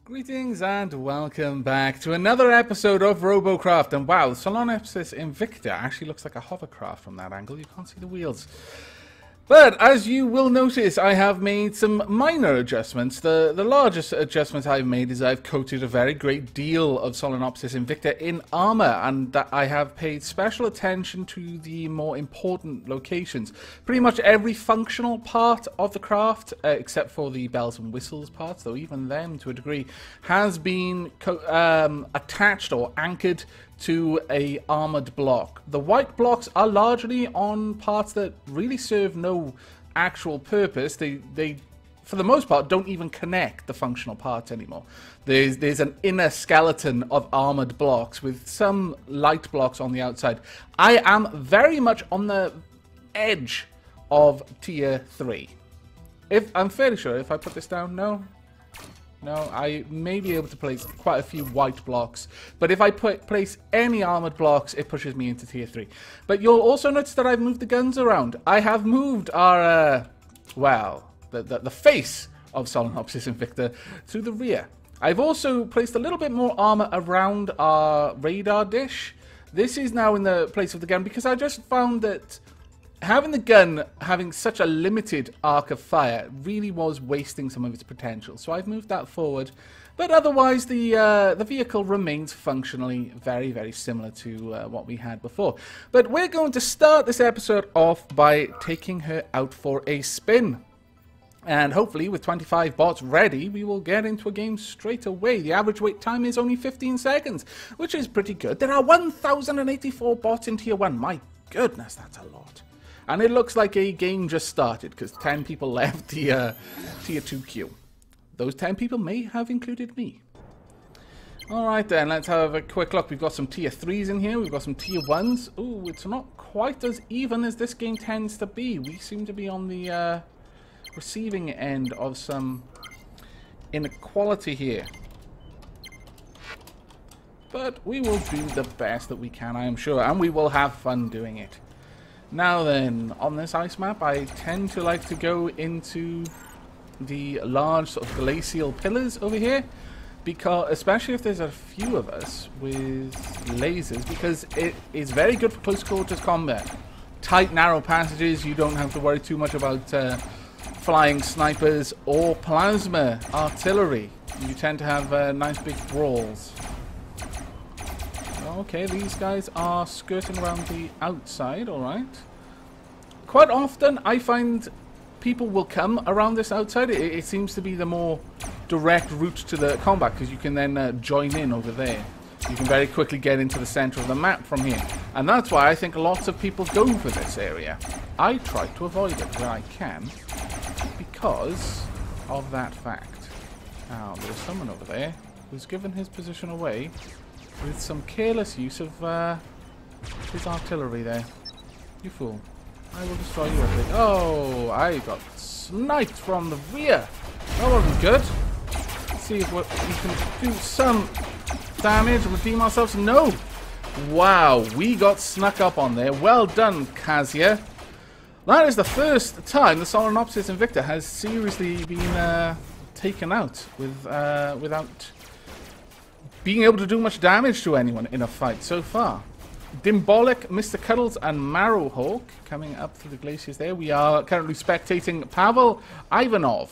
Greetings and welcome back to another episode of Robocraft. And wow, Solarnepsis Invicta actually looks like a hovercraft from that angle. You can't see the wheels. But as you will notice, I have made some minor adjustments. The largest adjustment I've made is I've coated a very great deal of Solarnepsis Invicta in armor, and that I have paid special attention to the more important locations. Pretty much every functional part of the craft, except for the bells and whistles parts, though even them to a degree, has been attached or anchored to a armored block. The white blocks are largely on parts that really serve no actual purpose. They for the most part don't even connect the functional parts anymore. There's an inner skeleton of armored blocks with some light blocks on the outside. I am very much on the edge of tier 3. I'm fairly sure if I put this down, no, I may be able to place quite a few white blocks, but if I place any armored blocks, it pushes me into tier 3. But you'll also notice that I've moved the guns around. I have moved our, the face of Solarnepsis Invicta to the rear. I've also placed a little bit more armor around our radar dish. This is now in the place of the gun because I just found that having the gun having such a limited arc of fire really was wasting some of its potential. So I've moved that forward. But otherwise, the vehicle remains functionally very, very similar to what we had before. But we're going to start this episode off by taking her out for a spin. And hopefully, with 25 bots ready, we will get into a game straight away. The average wait time is only 15 seconds, which is pretty good. There are 1,084 bots in Tier 1. My goodness, that's a lot. And it looks like a game just started, because 10 people left the Tier 2 queue. Those 10 people may have included me. Alright then, let's have a quick look. We've got some Tier 3s in here, we've got some Tier 1s. Ooh, it's not quite as even as this game tends to be. We seem to be on the receiving end of some inequality here. But we will do the best that we can, I am sure, and we will have fun doing it. Now then, on this ice map, I tend to like to go into the large sort of glacial pillars over here, because especially if there's a few of us with lasers, because it is very good for close quarters combat. Tight, narrow passages, you don't have to worry too much about flying snipers or plasma artillery. You tend to have nice big brawls. Okay, these guys are skirting around the outside, alright. Quite often, I find people will come around this outside. It seems to be the more direct route to the combat, because you can then join in over there. You can very quickly get into the center of the map from here. And that's why I think lots of people go for this area. I try to avoid it where I can, because of that fact. Now, there's someone over there who's given his position away with some careless use of his artillery there. You fool. I will destroy you with it. Oh, I got sniped from the rear. That wasn't good. Let's see if we can do some damage, redeem ourselves. No! Wow, we got snuck up on there. Well done, Kazia. That is the first time the Solarnepsis Invicta has seriously been taken out without being able to do much damage to anyone in a fight so far. Dimbolic, Mr. Cuddles, and Marrowhawk coming up through the glaciers there. We are currently spectating Pavel Ivanov.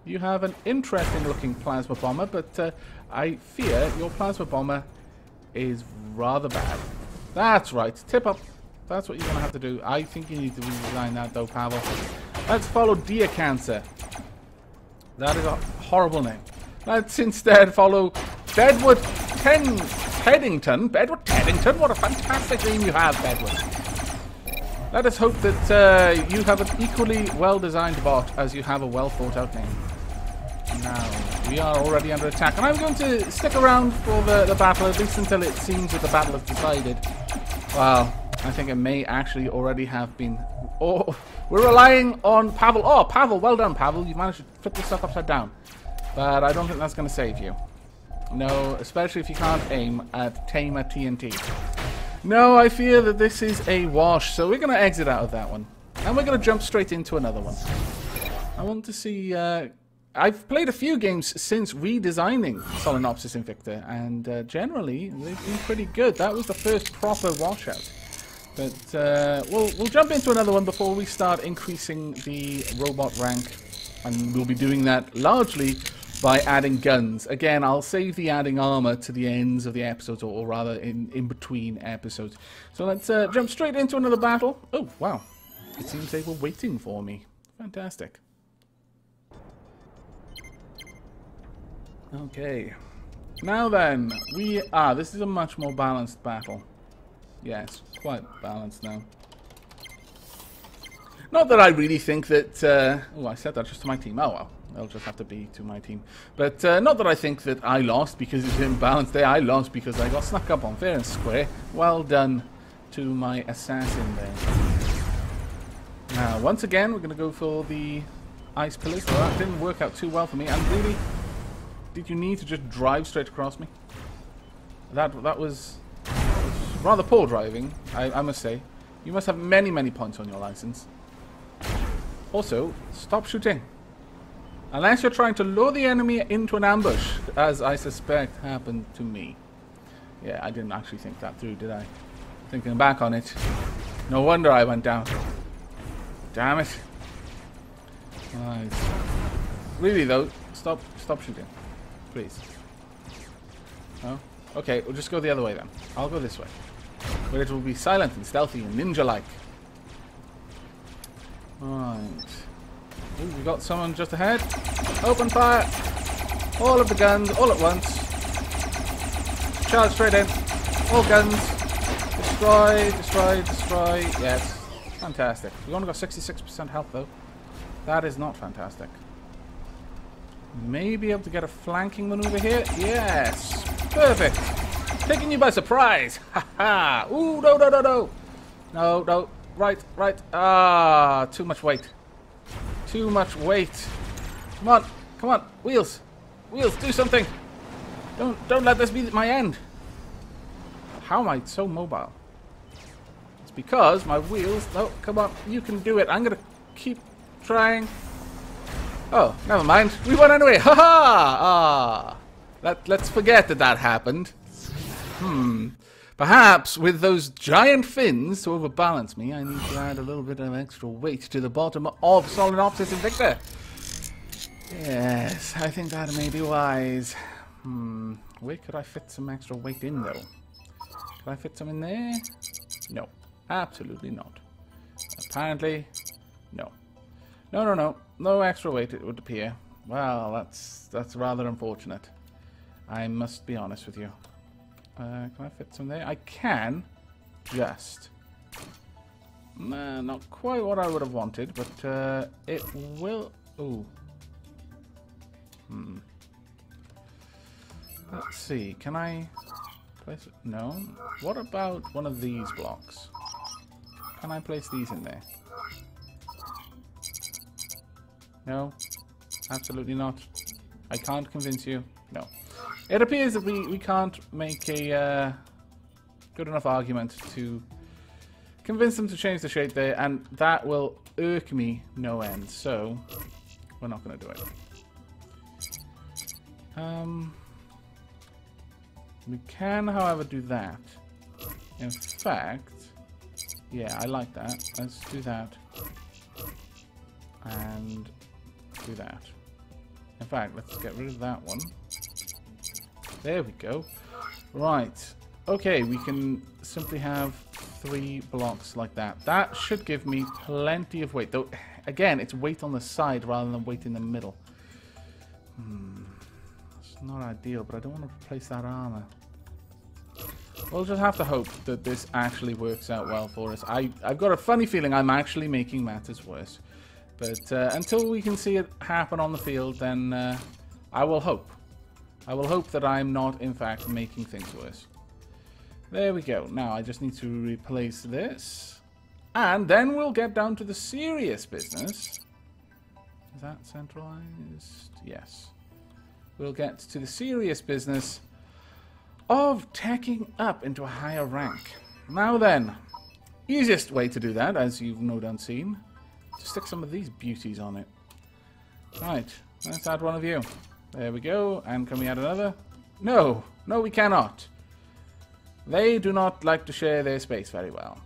You have an interesting looking plasma bomber, but I fear your plasma bomber is rather bad. That's right, tip up. That's what you're going to have to do. I think you need to redesign that though, Pavel. Let's follow Deer Cancer. That is a horrible name. Let's instead follow Bedwood Teddington. Bedwood Teddington? What a fantastic name you have, Bedwood. Let us hope that you have an equally well-designed bot as you have a well-thought-out name. Now, we are already under attack, and I'm going to stick around for the battle, at least until it seems that the battle has decided. Well, I think it may actually already have been. Oh, we're relying on Pavel. Oh, Pavel, well done, Pavel. You managed to flip this stuff upside down. But I don't think that's going to save you. No, especially if you can't aim at Tamer TNT. No, I fear that this is a wash, so we're going to exit out of that one. And we're going to jump straight into another one. I want to see I've played a few games since redesigning Solenopsis Invicta, and generally they've been pretty good. That was the first proper washout. But we'll jump into another one before we start increasing the robot rank, and we'll be doing that largely by adding guns. Again, I'll save the adding armor to the ends of the episodes, or rather in between episodes. So let's jump straight into another battle. Oh, wow. It seems they were waiting for me. Fantastic. Okay. Now then, this is a much more balanced battle. Yes, quite balanced now. Not that I really think that... oh, I said that just to my team. Oh, well. They'll just have to be to my team. But not that I think that I lost because it's imbalanced there. I lost because I got snuck up on fair and square. Well done to my assassin there. Now, once again, we're going to go for the ice pillars. Well, that didn't work out too well for me. And really, did you need to just drive straight across me? That was rather poor driving, I must say. You must have many, many points on your license. Also, stop shooting. Unless you're trying to lure the enemy into an ambush, as I suspect happened to me. Yeah, I didn't actually think that through, did I? Thinking back on it. No wonder I went down. Damn it. Right. Really though, stop shooting. Please. No? Okay, we'll just go the other way then. I'll go this way. Where it will be silent and stealthy and ninja-like. Right. Ooh, we got someone just ahead. Open fire! All of the guns, all at once. Charge straight in. All guns. Destroy, destroy, destroy. Yes. Fantastic. We only got 66% health though. That is not fantastic. May be able to get a flanking maneuver here. Yes. Perfect. Taking you by surprise. Ha ha. Ooh, no, no, no, no. No, no. Right, right. Ah, too much weight. Too much weight. Come on. Come on. Wheels. Wheels, do something. Don't let this be my end. How am I so mobile? It's because my wheels... No, come on. You can do it. I'm going to keep trying. Oh, never mind. We won anyway. Ha ha! Ah. Let's forget that happened. Perhaps with those giant fins to overbalance me, I need to add a little bit of extra weight to the bottom of Solenopsis Invicta. Yes, I think that may be wise. Where could I fit some extra weight in, though? Could I fit some in there? No, absolutely not. Apparently, no. No, no, no. No extra weight, it would appear. Well, that's rather unfortunate. I must be honest with you. Can I fit some there? I can. Just. Nah, not quite what I would have wanted, but it will... Ooh. Let's see. Can I place it? No. What about one of these blocks? Can I place these in there? No. Absolutely not. I can't convince you. No. It appears that we can't make a good enough argument to convince them to change the shape there, and that will irk me no end, so we're not going to do it. We can, however, do that. In fact, yeah, I like that. Let's do that. And do that. In fact, let's get rid of that one. There we go. Right. Okay, we can simply have 3 blocks like that. That should give me plenty of weight. Though, again, it's weight on the side rather than weight in the middle. It's not ideal, but I don't want to replace that armor. We'll just have to hope that this actually works out well for us. I've got a funny feeling I'm actually making matters worse. But until we can see it happen on the field, then I will hope. I will hope that I'm not, in fact, making things worse. There we go. Now, I just need to replace this. And then we'll get down to the serious business. Is that centralized? Yes. We'll get to the serious business of teching up into a higher rank. Now then, easiest way to do that, as you've no doubt seen, to stick some of these beauties on it. Right. Let's add one of you. There we go. And can we add another? No. No, we cannot. They do not like to share their space very well.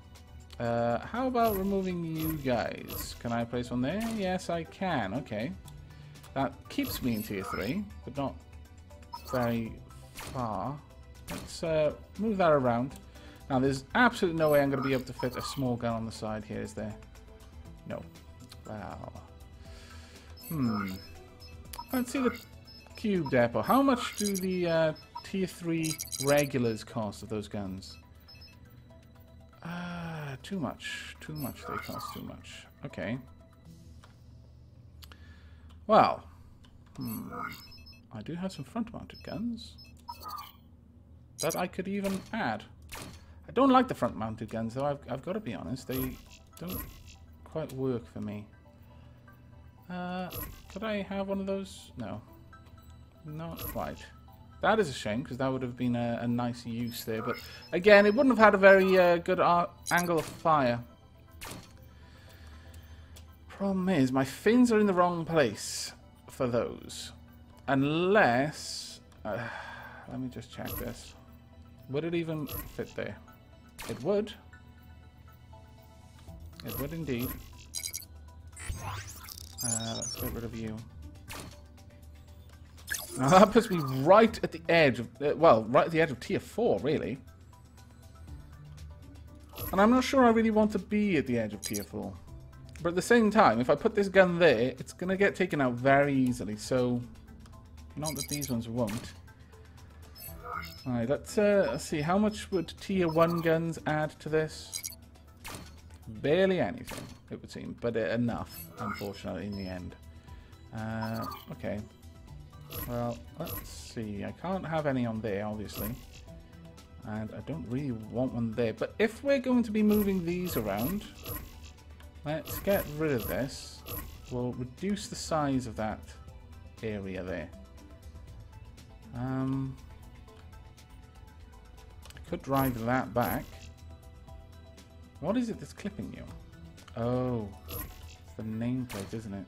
How about removing you guys? Can I place one there? Yes, I can. Okay. That keeps me in tier 3, but not very far. Let's move that around. Now, there's absolutely no way I'm going to be able to fit a small gun on the side here, is there? No. Wow. Let's see the cube depot. How much do the tier 3 regulars cost of those guns? Too much. Too much. They cost too much. Okay. Well. I do have some front-mounted guns that I could even add. I don't like the front-mounted guns, though. I've got to be honest. They don't quite work for me. Could I have one of those? No. Not quite. That is a shame, because that would have been a nice use there. But, again, it wouldn't have had a very good angle of fire. Problem is, my fins are in the wrong place for those. Unless... let me just check this. Would it even fit there? It would. It would indeed. Let's get rid of you. Now that puts me right at the edge of, well, right at the edge of tier 4, really. And I'm not sure I really want to be at the edge of tier 4. But at the same time, if I put this gun there, it's going to get taken out very easily. So, not that these ones won't. Alright, let's see. How much would tier 1 guns add to this? Barely anything, it would seem. But enough, unfortunately, in the end. Okay. Well, let's see. I can't have any on there, obviously. And I don't really want one there. But if we're going to be moving these around, let's get rid of this. We'll reduce the size of that area there. I could drive that back. What is it that's clipping you? Oh, it's the nameplate, isn't it?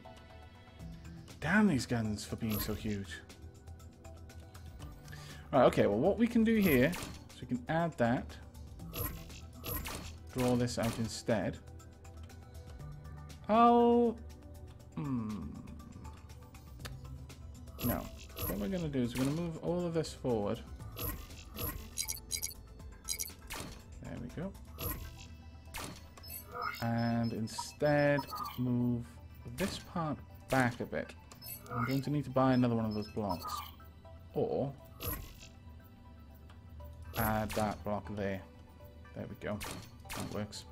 Damn these guns for being so huge. Right, okay, well what we can do here is we can add that. Draw this out instead. No. What we're going to do is we're going to move all of this forward. There we go. And instead move this part back a bit. I'm going to need to buy another one of those blocks. Or add that block there. There we go. That works.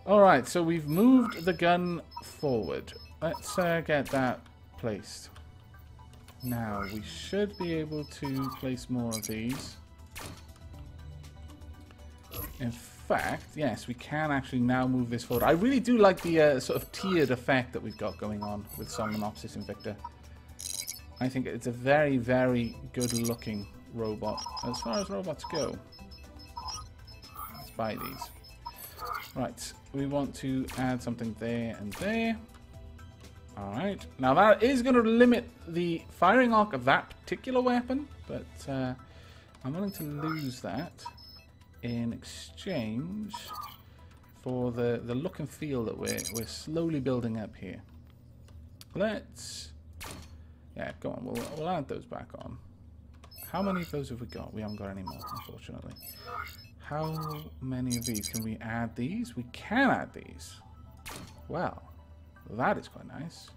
Alright, so we've moved the gun forward. Let's get that placed. Now, we should be able to place more of these. In fact, yes, we can actually now move this forward. I really do like the sort of tiered effect that we've got going on with Somnopsis Invicta. I think it's a very, very good-looking robot. As far as robots go, let's buy these. Right, we want to add something there and there. Alright, now that is going to limit the firing arc of that particular weapon, but I'm willing to lose that in exchange for the look and feel that we're slowly building up here. Let's... yeah, go on, we'll add those back on. How many of those have we got? We haven't got any more, unfortunately. How many of these? Can we add these? We can add these. Well, that is quite nice.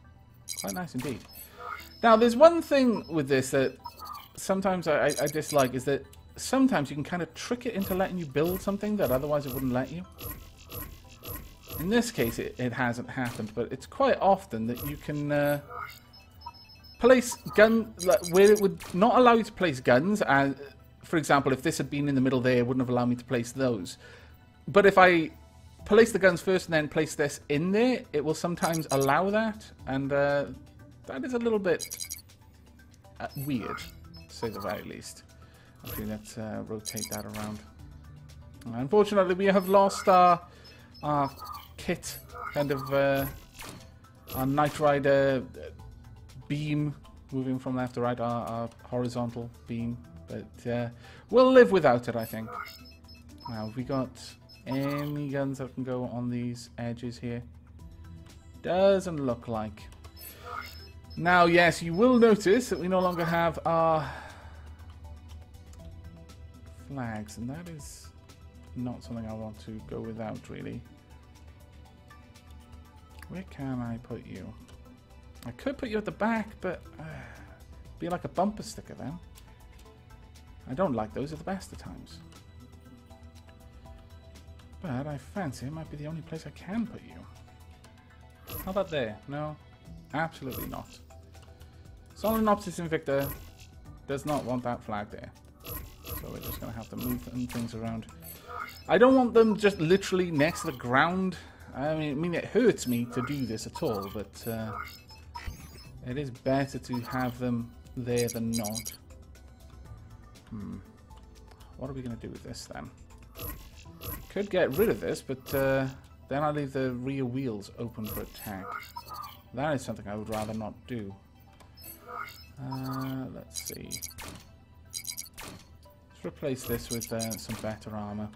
Quite nice indeed. Now, there's one thing with this that sometimes I dislike, is that sometimes you can kind of trick it into letting you build something that otherwise it wouldn't let you. In this case, it hasn't happened, but it's quite often that you can place guns where it would not allow you to place guns. And for example, if this had been in the middle there, it wouldn't have allowed me to place those. But if I place the guns first and then place this in there, it will sometimes allow that, and that is a little bit weird, to say the very least. Actually, let's rotate that around. Unfortunately, we have lost our kit, kind of our Knight Rider beam moving from left to right, our horizontal beam. But we'll live without it, I think. Now, have we got any guns that can go on these edges here? Doesn't look like. Now, yes, you will notice that we no longer have our flags, and that is not something I want to go without, really. Where can I put you? I could put you at the back, but be like a bumper sticker then. I don't like those at the best of times. But I fancy it might be the only place I can put you. How about there? No, absolutely not. Solenopsis Invicta does not want that flag there. So we're just going to have to move things around. I don't want them just literally next to the ground. I mean, it hurts me to do this at all, but it is better to have them there than not. What are we going to do with this then? Could get rid of this, but then I leave the rear wheels open for attack. That is something I would rather not do. Let's see. Let's replace this with some better armor.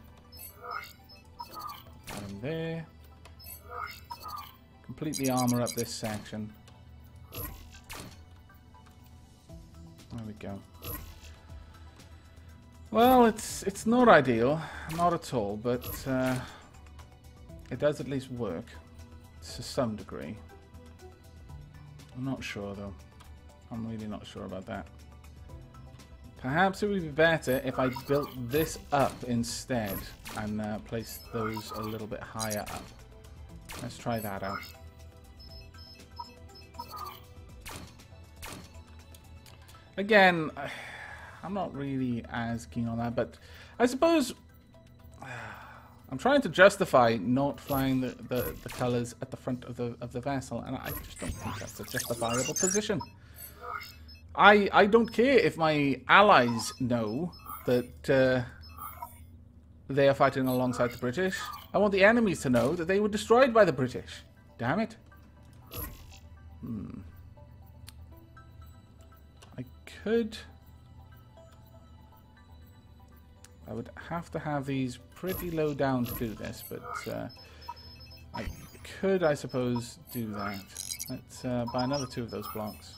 Put that in there. Completely armor up this section. There we go. Well, it's not ideal, not at all, but it does at least work to some degree. I'm not sure though. I'm really not sure about that. Perhaps it would be better if I built this up instead and placed those a little bit higher up. Let's try that out. Again, I'm not really as keen on that, but I suppose I'm trying to justify not flying the colours at the front of the vessel, and I just don't think that's a justifiable position. I don't care if my allies know that they are fighting alongside the British. I want the enemies to know that they were destroyed by the British. Damn it. I would have to have these pretty low down to do this, but I could, I suppose, do that. Let's buy another 2 of those blocks.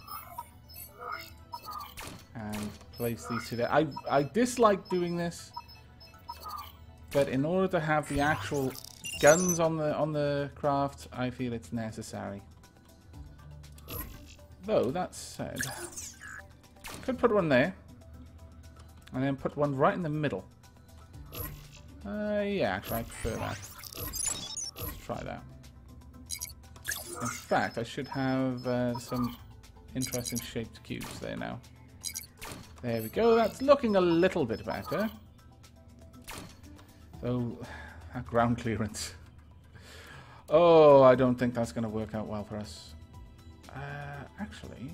And place these 2 there. I dislike doing this, but in order to have the actual guns on the craft, I feel it's necessary. Though, that said, could put one there, and then put one right in the middle. Yeah, actually, I prefer that. Let's try that. In fact, I should have some interesting shaped cubes there now. There we go. That's looking a little bit better. So, that ground clearance. Oh, I don't think that's going to work out well for us. Actually,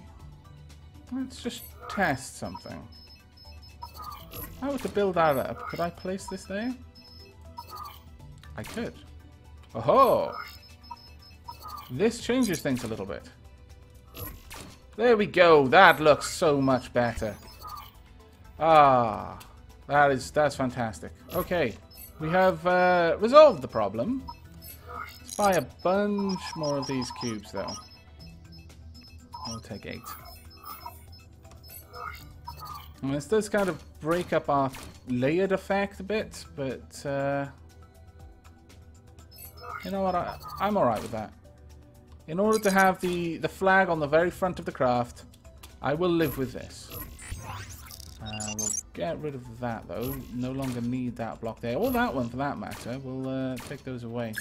let's just test something. If I were to build that up, could I place this there? I could. Oh! This changes things a little bit. There we go. That looks so much better. Ah, that's fantastic. Okay, we have resolved the problem. Let's buy a bunch more of these cubes, though. I'll take 8. And this does kind of break up our layered effect a bit, but you know what? I'm alright with that. In order to have the flag on the very front of the craft, I will live with this. We'll get rid of that, though. No longer need that block there. Or that one, for that matter. We'll take those away.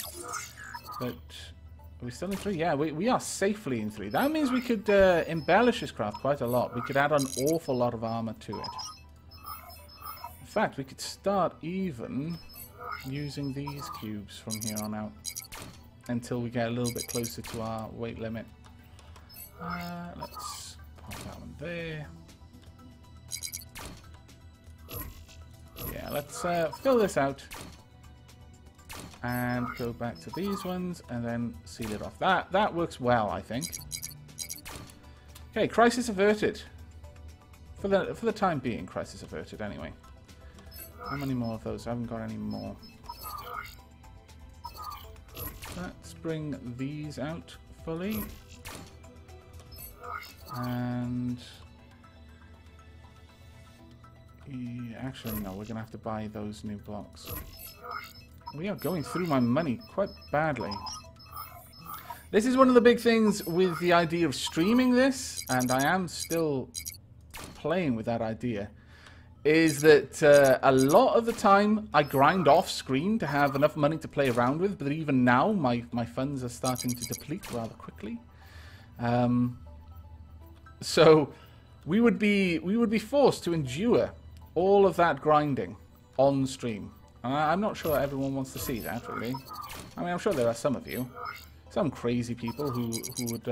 But are we still in 3? Yeah, we are safely in 3. That means we could embellish this craft quite a lot. We could add an awful lot of armor to it. In fact, we could start even using these cubes from here on out. Until we get a little bit closer to our weight limit. Let's pop that one there. Yeah, let's fill this out. And go back to these ones and then seal it off. That works well, I think. Okay, crisis averted. For the time being, crisis averted anyway. How many more of those? I haven't got any more. Let's bring these out fully. And... actually, no, we're going to have to buy those new blocks. We are going through my money quite badly. This is one of the big things with the idea of streaming this, and I am still playing with that idea, is that a lot of the time I grind off screen to have enough money to play around with, but even now my funds are starting to deplete rather quickly. So we would be forced to endure all of that grinding on stream. And I'm not sure everyone wants to see that, really. I mean, I'm sure there are some of you. Some crazy people who would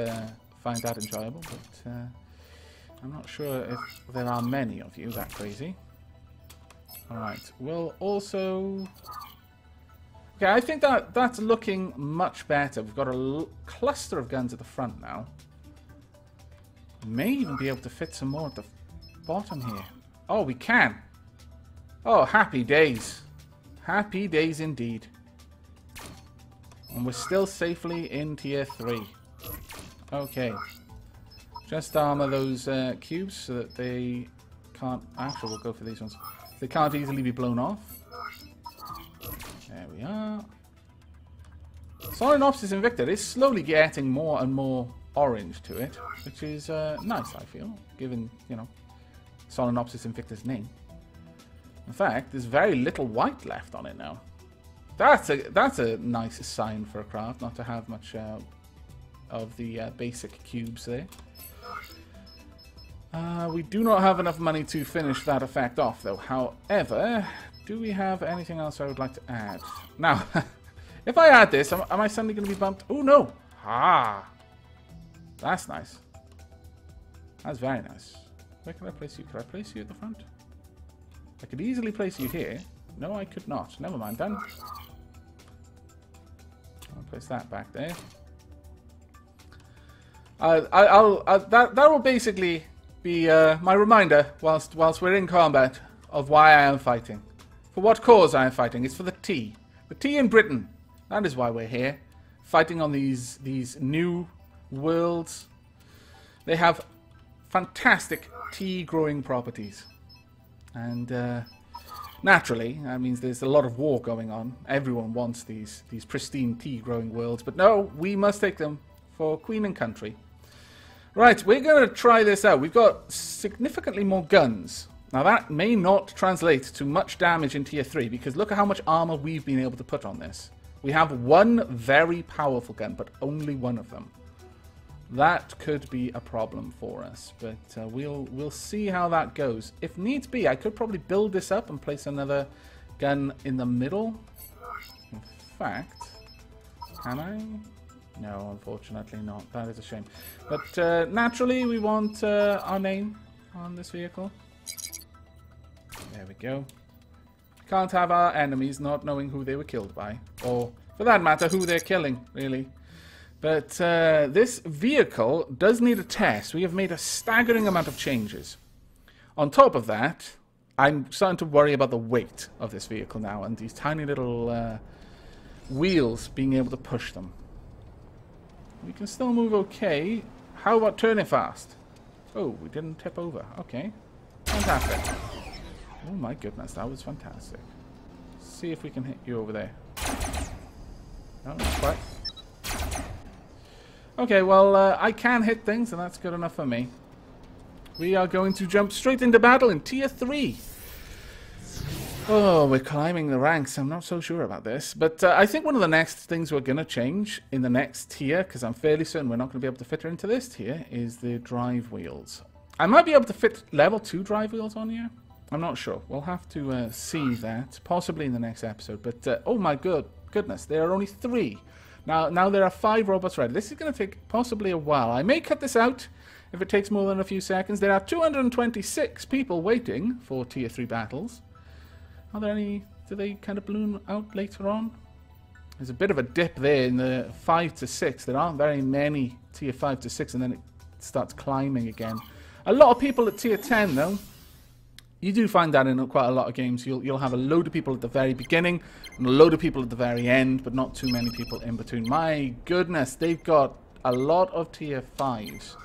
find that enjoyable, but I'm not sure if there are many of you that crazy. Alright, we'll also... Okay, I think that's looking much better. We've got a cluster of guns at the front now. May even be able to fit some more at the bottom here. Oh, we can! Oh, happy days. Happy days indeed. And we're still safely in tier 3. Okay. Just armor those cubes so that they can't... Actually, we'll go for these ones. They can't easily be blown off. There we are. Solenopsis Invicta is slowly getting more and more orange to it, which is nice, I feel, given, you know, Solenopsis Invicta's name. In fact, there's very little white left on it now. That's a nice sign for a craft, not to have much of the basic cubes there. We do not have enough money to finish that effect off, though. However, do we have anything else I would like to add? Now, if I add this, am I suddenly going to be bumped? Oh, no! Ah! That's nice. That's very nice. Where can I place you? Could I place you at the front? I could easily place you here. No, I could not. Never mind, then. I'll place that back there. That will basically be my reminder whilst we're in combat of why I am fighting. For what cause I am fighting. It's for the tea. The tea in Britain. That is why we're here. Fighting on these new worlds. They have fantastic tea growing properties. And naturally, that means there's a lot of war going on. Everyone wants these pristine tea growing worlds. But no, we must take them for Queen and Country. Right, we're going to try this out. We've got significantly more guns. Now that may not translate to much damage in tier 3, because look at how much armor we've been able to put on this. We have one very powerful gun, but only one of them. That could be a problem for us, but we'll see how that goes. If needs be, I could probably build this up and place another gun in the middle. In fact, can I? No, unfortunately not. That is a shame. But naturally, we want our name on this vehicle. There we go. Can't have our enemies not knowing who they were killed by. Or, for that matter, who they're killing, really. But this vehicle does need a test. We have made a staggering amount of changes. On top of that, I'm starting to worry about the weight of this vehicle now and these tiny little wheels being able to push them. We can still move okay. How about turning fast? Oh, we didn't tip over. Okay. Fantastic. Oh my goodness, that was fantastic. See if we can hit you over there. No, not quite. Okay, well, I can hit things, and that's good enough for me. We are going to jump straight into battle in Tier 3. Oh, we're climbing the ranks. I'm not so sure about this. But I think one of the next things we're going to change in the next tier, because I'm fairly certain we're not going to be able to fit her into this tier, is the drive wheels. I might be able to fit level 2 drive wheels on here. I'm not sure. We'll have to see that, possibly in the next episode. But, oh my goodness, there are only 3. Now there are 5 robots ready. This is going to take possibly a while. I may cut this out if it takes more than a few seconds. There are 226 people waiting for Tier 3 battles. Are there any... do they kind of balloon out later on? There's a bit of a dip there in the 5 to 6. There aren't very many Tier 5 to 6, and then it starts climbing again. A lot of people at tier 10 though. You do find that in quite a lot of games. You'll have a load of people at the very beginning and a load of people at the very end, but not too many people in between. My goodness, they've got a lot of tier 5s.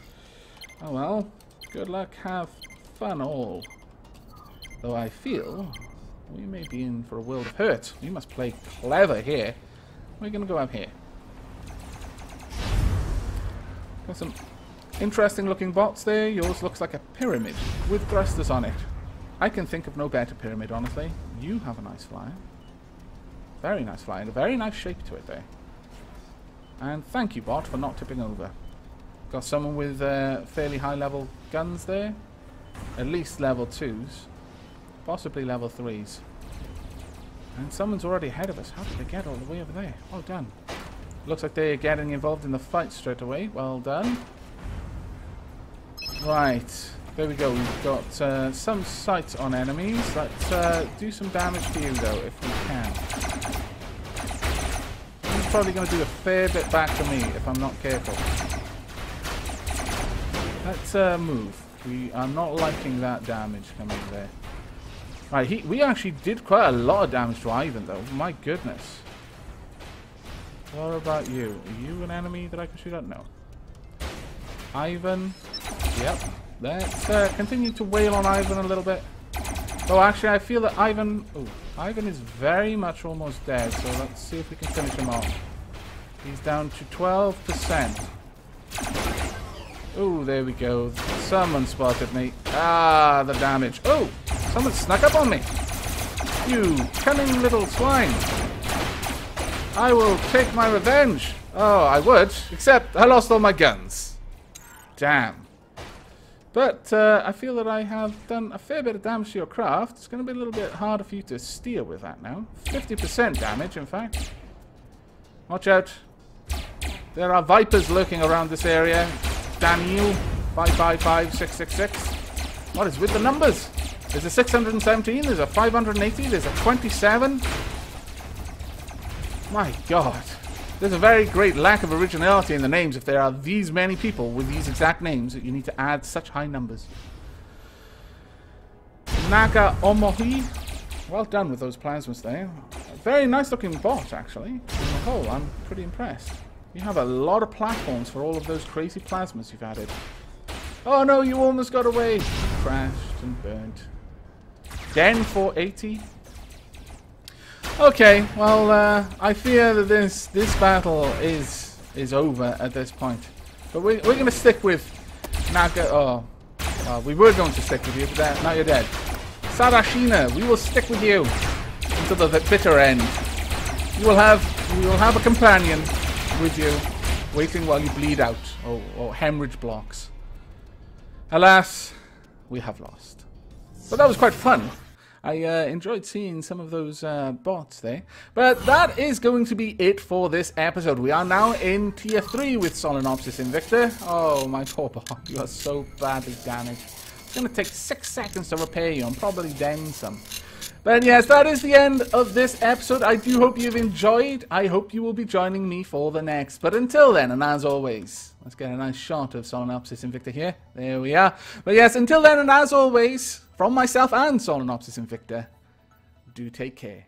Oh well, good luck, have fun all. Though I feel we may be in for a world of hurt. We must play clever here. We're going to go up here. Got some interesting looking bots there. Yours looks like a pyramid with thrusters on it. I can think of no better pyramid, honestly. You have a nice flyer. Very nice flyer. And a very nice shape to it there. And thank you, bot, for not tipping over. Got someone with fairly high level guns there. At least level 2s. Possibly level 3s. And someone's already ahead of us. How did they get all the way over there? Well done. Looks like they're getting involved in the fight straight away. Well done. Right. There we go. We've got some sights on enemies. Let's do some damage to you, though, if we can. He's probably going to do a fair bit back to me if I'm not careful. Let's move. We are not liking that damage coming there. Right, we actually did quite a lot of damage to Ivan, though. My goodness. What about you? Are you an enemy that I can shoot at? No. Ivan. Yep. Let's continue to wail on Ivan a little bit. Oh, actually, I feel that Ivan... Oh, Ivan is very much almost dead, so let's see if we can finish him off. He's down to 12%. Oh, there we go. Someone spotted me. Ah, the damage. Oh, someone snuck up on me. You cunning little swine. I will take my revenge. Oh, I would, except I lost all my guns. Damn. But I feel that I have done a fair bit of damage to your craft. It's going to be a little bit harder for you to steer with that now. 50% damage, in fact. Watch out. There are vipers lurking around this area. Daniel, 555666. What is with the numbers? There's a 617, there's a 580, there's a 27. My God. There's a very great lack of originality in the names if there are these many people with these exact names that you need to add such high numbers. Naga Omohi. Well done with those plasmas there. A very nice looking bot, actually. On the whole, I'm pretty impressed. You have a lot of platforms for all of those crazy plasmas you've added. Oh no, you almost got away. Crashed and burnt. Den 480. Okay, well, I fear that this battle is over at this point. But we're going to stick with Naga. Oh, we were going to stick with you, but now you're dead. Sarashina, we will stick with you until the bitter end. You will have a companion with you, waiting while you bleed out or hemorrhage blocks. Alas, we have lost. But that was quite fun. I enjoyed seeing some of those bots there. But that is going to be it for this episode. We are now in Tier 3 with Solenopsis Invicta. Oh, my poor bot. You are so badly damaged. It's going to take 6 seconds to repair you and probably then some. But yes, that is the end of this episode. I do hope you've enjoyed. I hope you will be joining me for the next. But until then, and as always, let's get a nice shot of Solenopsis Invicta here. There we are. But yes, until then, and as always, from myself and Solenopsis Invicta, do take care.